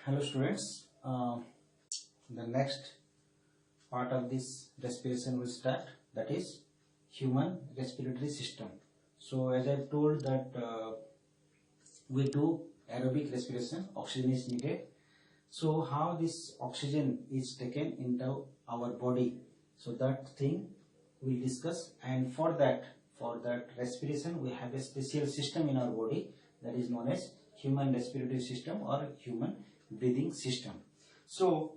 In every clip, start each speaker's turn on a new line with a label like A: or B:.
A: Hello students, the next part of this respiration will start, that is human respiratory system. So as I told that we do aerobic respiration, oxygen is needed. So how this oxygen is taken into our body, so that thing we'll discuss. And for that respiration we have a special system in our body that is known as human respiratory system or human breathing system. So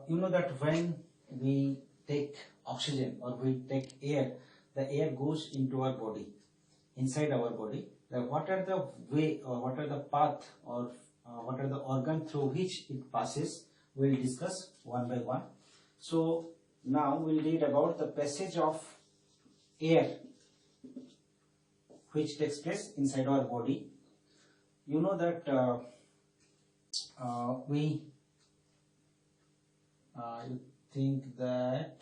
A: you know that when we take oxygen or we take air, the air goes into our body, inside our body. What are the way or what are the path or what are the organ through which it passes, we'll discuss one by one. So now we'll read about the passage of air which takes place inside our body. You know that we you think that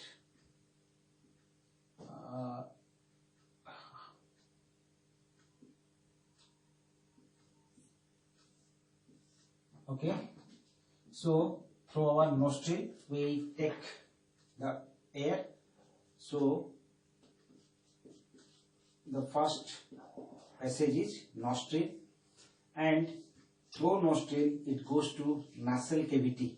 A: okay, so through our nostril we take the air. So the first passage is nostril, and through nostril it goes to nasal cavity.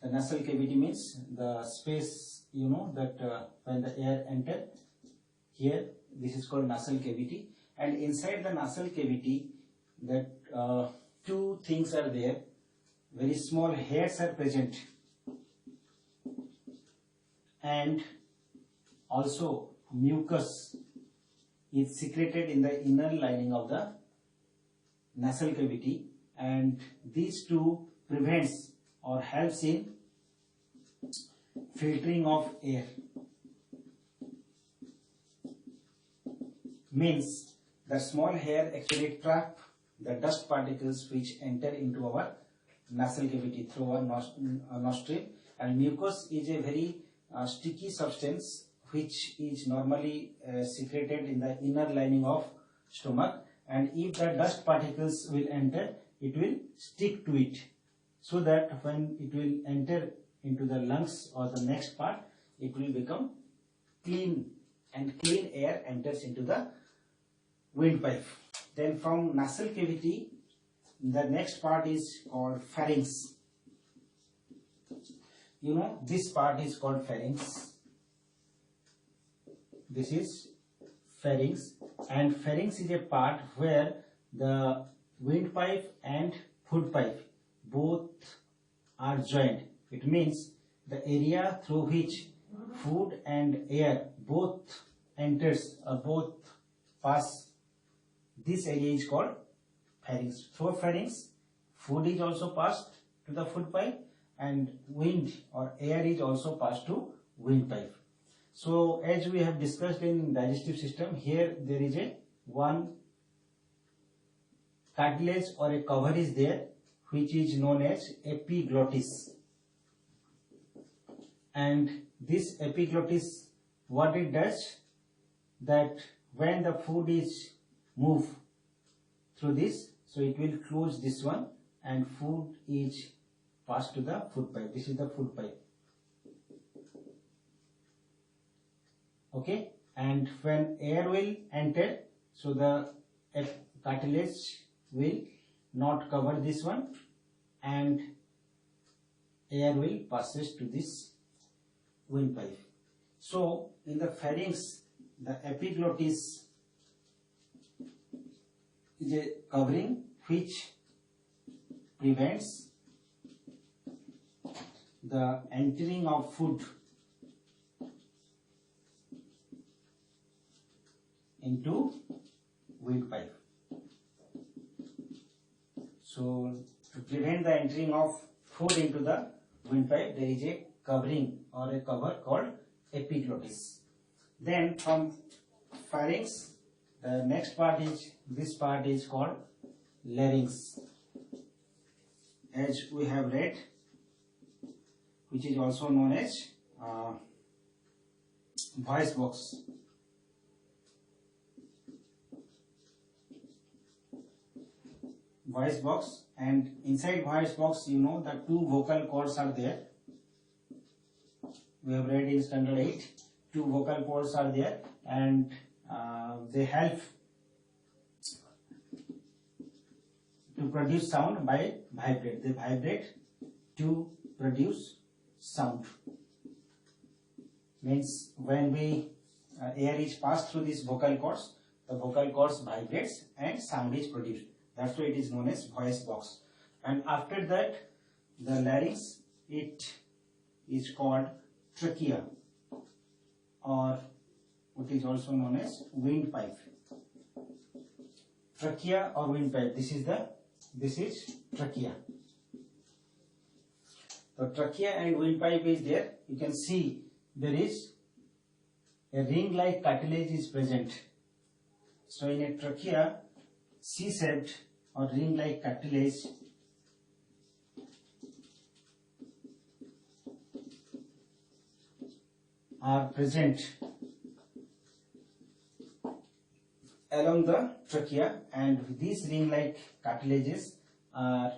A: The nasal cavity means the space, you know that when the air enter here, this is called nasal cavity. And inside the nasal cavity, that two things are there. Very small hairs are present, and also mucus is secreted in the inner lining of the nasal cavity, and these two prevents or helps in filtering of air. Means the small hair actually trap the dust particles which enter into our nasal cavity through our nostril, and mucus is a very sticky substance which is normally secreted in the inner lining of stomach, and if the dust particles will enter, it will stick to it, so that when it will enter into the lungs or the next part, it will become clean, and clean air enters into the windpipe. Then from nasal cavity, the next part is called pharynx. You know, this part is called pharynx. This is pharynx, and pharynx is a part where the windpipe and food pipe both are joined. It means the area through which food and air both enters or both pass, this area is called pharynx. Through pharynx, food is also passed to the food pipe, and wind or air is also passed to windpipe. So as we have discussed in digestive system, here there is a one cartilage or a cover is there which is known as epiglottis. And this epiglottis, what it does, that when the food is move through this, so it will close this one and food is passed to the food pipe. This is the food pipe. Okay, and when air will enter, so the cartilage will not cover this one, and air will passes to this windpipe. So in the pharynx, the epiglottis is a covering which prevents the entering of food into windpipe. So to prevent the entering of food into the windpipe, there is a covering or a cover called epiglottis. Then from pharynx, the next part is, this part is called larynx. As we have read, which is also known as voice box. voice box, and inside voice box, you know, the two vocal cords are there. We have read in standard 8, two vocal cords are there, and they help to produce sound by vibrate. They vibrate to produce sound. Means when we air is passed through these vocal cords, the vocal cords vibrates and sound is produced. That's why it is known as voice box. And after that, the larynx, it is called trachea, or what is also known as windpipe. Trachea or windpipe. This is trachea. The trachea and windpipe is there. You can see there is a ring-like cartilage is present. So in a trachea, C-shaped or ring-like cartilage are present along the trachea, and these ring-like cartilages are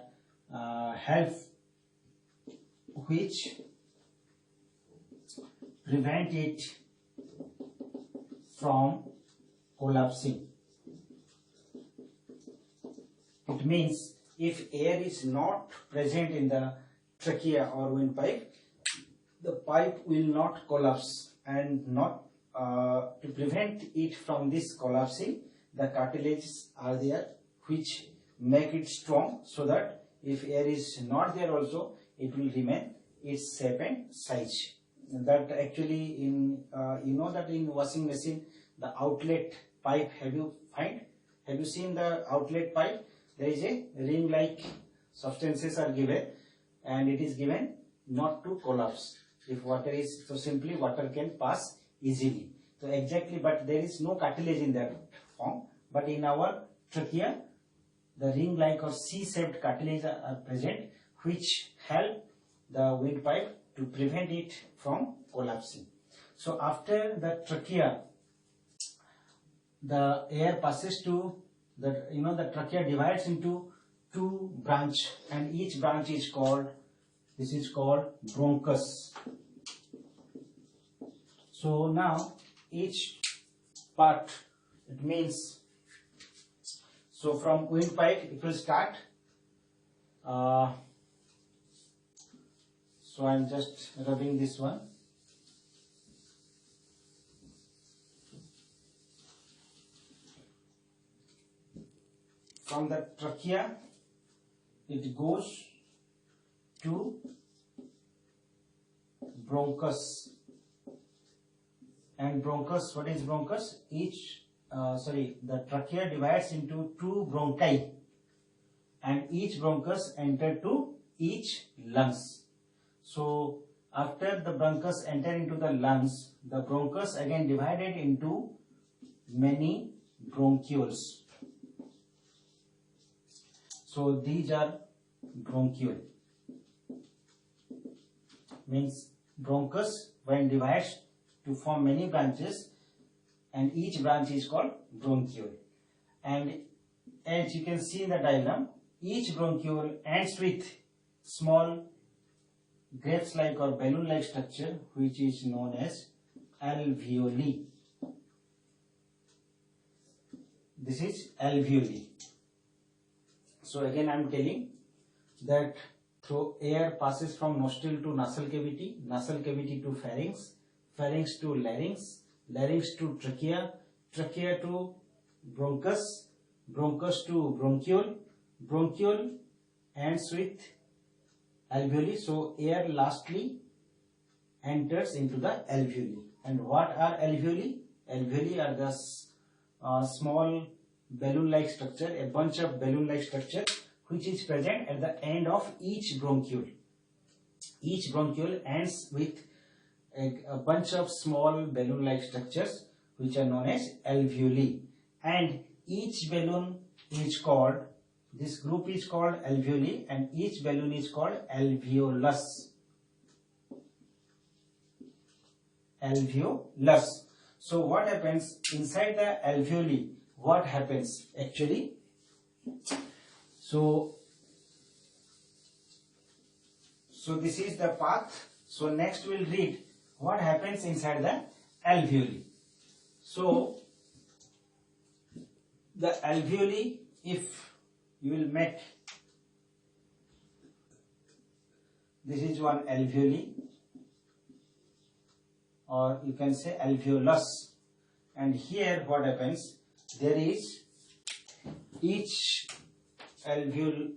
A: help which prevent it from collapsing. It means if air is not present in the trachea or windpipe, the pipe will not collapse, and not to prevent it from this collapsing, the cartilages are there which make it strong, so that if air is not there also, it will remain its shape and size. That actually in you know that in washing machine, the outlet pipe, have you seen the outlet pipe? There is a ring like substances are given, and it is given not to collapse. If water is, so simply water can pass easily. So exactly, but there is no cartilage in that form. But in our trachea, the ring like or C-shaped cartilage are present, which help the windpipe to prevent it from collapsing. So after the trachea, the air passes to the, you know, the trachea divides into two branches, and each branch is called, this is called bronchus. So now each part, it means, so from windpipe it will start. So I am just rubbing this one. From the trachea, it goes to bronchus. And bronchus, what is bronchus? The trachea divides into two bronchi, and each bronchus enter to each lungs. So after the bronchus enter into the lungs, the bronchus again divided into many bronchioles. So these are bronchiole. Means bronchus when divides to form many branches, and each branch is called bronchiole. And as you can see in the diagram, each bronchiole ends with small grapes-like or balloon-like structure, which is known as alveoli. This is alveoli. So again I am telling that through air passes from nostril to nasal cavity to pharynx, pharynx to larynx, larynx to trachea, trachea to bronchus, bronchus to bronchiole, bronchiole ends with alveoli. So air lastly enters into the alveoli. And what are alveoli? Alveoli are the small balloon-like structure, a bunch of balloon-like structure which is present at the end of each bronchiole. Each bronchiole ends with a bunch of small balloon-like structures which are known as alveoli, and each balloon is called, this group is called alveoli, and each balloon is called alveolus. Alveolus. So what happens inside the alveoli? What happens actually? So this is the path. So next we'll read what happens inside the alveoli. So the alveoli, if you will make, this is one alveoli, or you can say alveolus, and here what happens, there is each alveoli,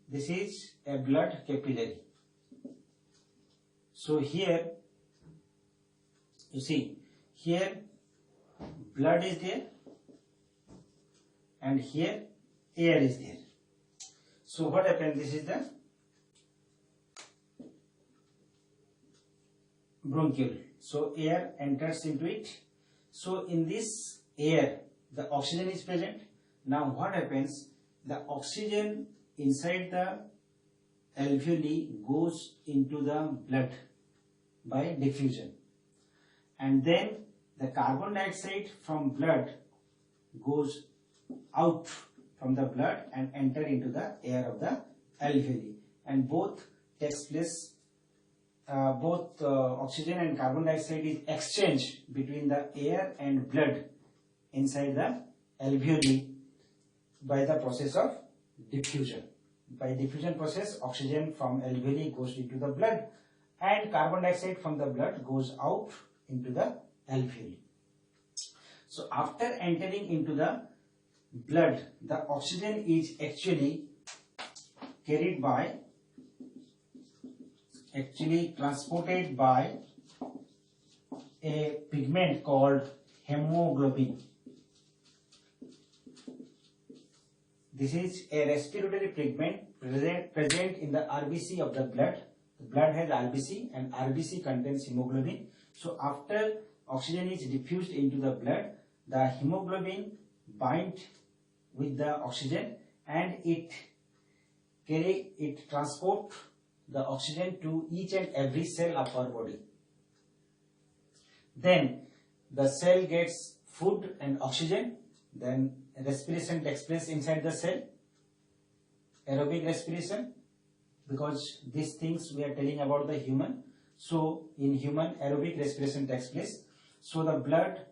A: this is a blood capillary. So here you see, here blood is there and here air is there. So what happens, this is the bronchiole. So air enters into it. So in this air the oxygen is present. Now what happens, the oxygen inside the alveoli goes into the blood by diffusion, and then the carbon dioxide from blood goes out from the blood and enter into the air of the alveoli, and both takes place, oxygen and carbon dioxide is exchanged between the air and blood inside the alveoli by the process of diffusion. By diffusion process, oxygen from alveoli goes into the blood and carbon dioxide from the blood goes out into the alveoli. So after entering into the blood, the oxygen is actually transported by a pigment called hemoglobin. This is a respiratory pigment present in the RBC of the blood. The blood has RBC and RBC contains hemoglobin. So after oxygen is diffused into the blood, the hemoglobin binds with the oxygen and it transports the oxygen to each and every cell of our body. Then the cell gets food and oxygen, then respiration takes place inside the cell, aerobic respiration, because these things we are telling about the human. So in human, aerobic respiration takes place. So the blood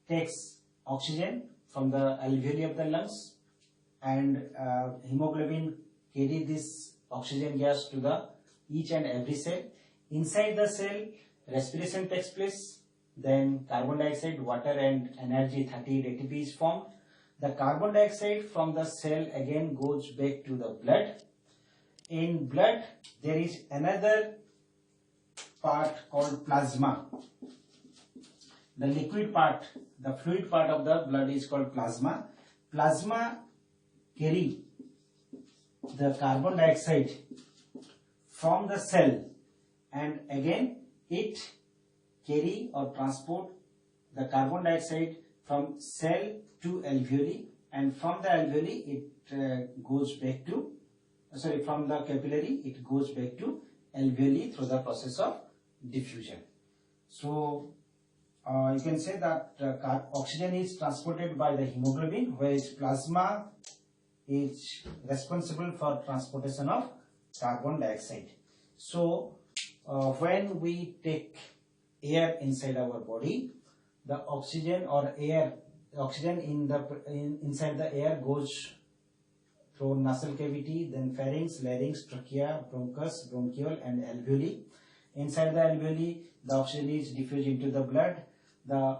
A: takes oxygen from the alveoli of the lungs, and hemoglobin carry this oxygen gas to the each and every cell. Inside the cell, respiration takes place, then carbon dioxide, water and energy 38 ATP is formed. The carbon dioxide from the cell again goes back to the blood. In blood there is another part called plasma. The liquid part, the fluid part of the blood is called plasma. Plasma carry the carbon dioxide from the cell, and again it carry or transport the carbon dioxide from cell to alveoli, and from the alveoli it goes back to, from the capillary it goes back to alveoli through the process of diffusion. So you can say that oxygen is transported by the hemoglobin, whereas plasma is responsible for transportation of carbon dioxide. So when we take air inside our body, the oxygen or air, oxygen inside the air goes through nasal cavity, then pharynx, larynx, trachea, bronchus, bronchiole and alveoli. Inside the alveoli, the oxygen is diffused into the blood. The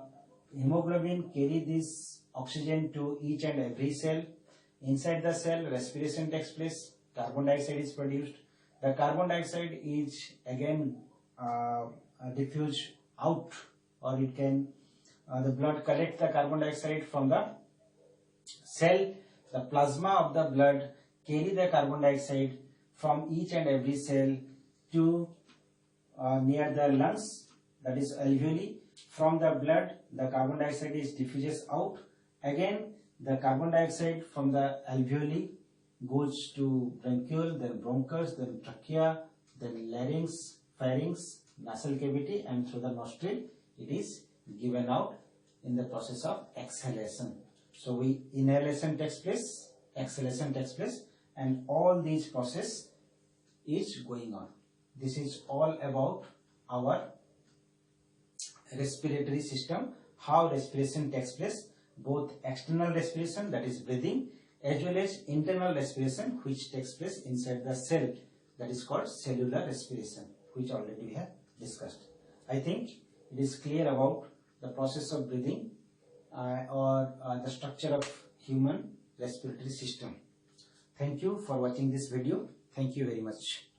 A: hemoglobin carry this oxygen to each and every cell. Inside the cell, respiration takes place, carbon dioxide is produced. The carbon dioxide is again diffused out, or it can, the blood collect the carbon dioxide from the cell. The plasma of the blood carry the carbon dioxide from each and every cell to near the lungs, that is alveoli. From the blood, the carbon dioxide is diffuses out. Again, the carbon dioxide from the alveoli goes to bronchiole, then bronchus, then trachea, then larynx, pharynx, nasal cavity, and through the nostril it is given out in the process of exhalation. So inhalation takes place, exhalation takes place, and all these process is going on. This is all about our respiratory system, how respiration takes place, both external respiration, that is breathing, as well as internal respiration, which takes place inside the cell, that is called cellular respiration, which already we have discussed. I think it is clear about the process of breathing or the structure of human respiratory system. Thank you for watching this video. Thank you very much.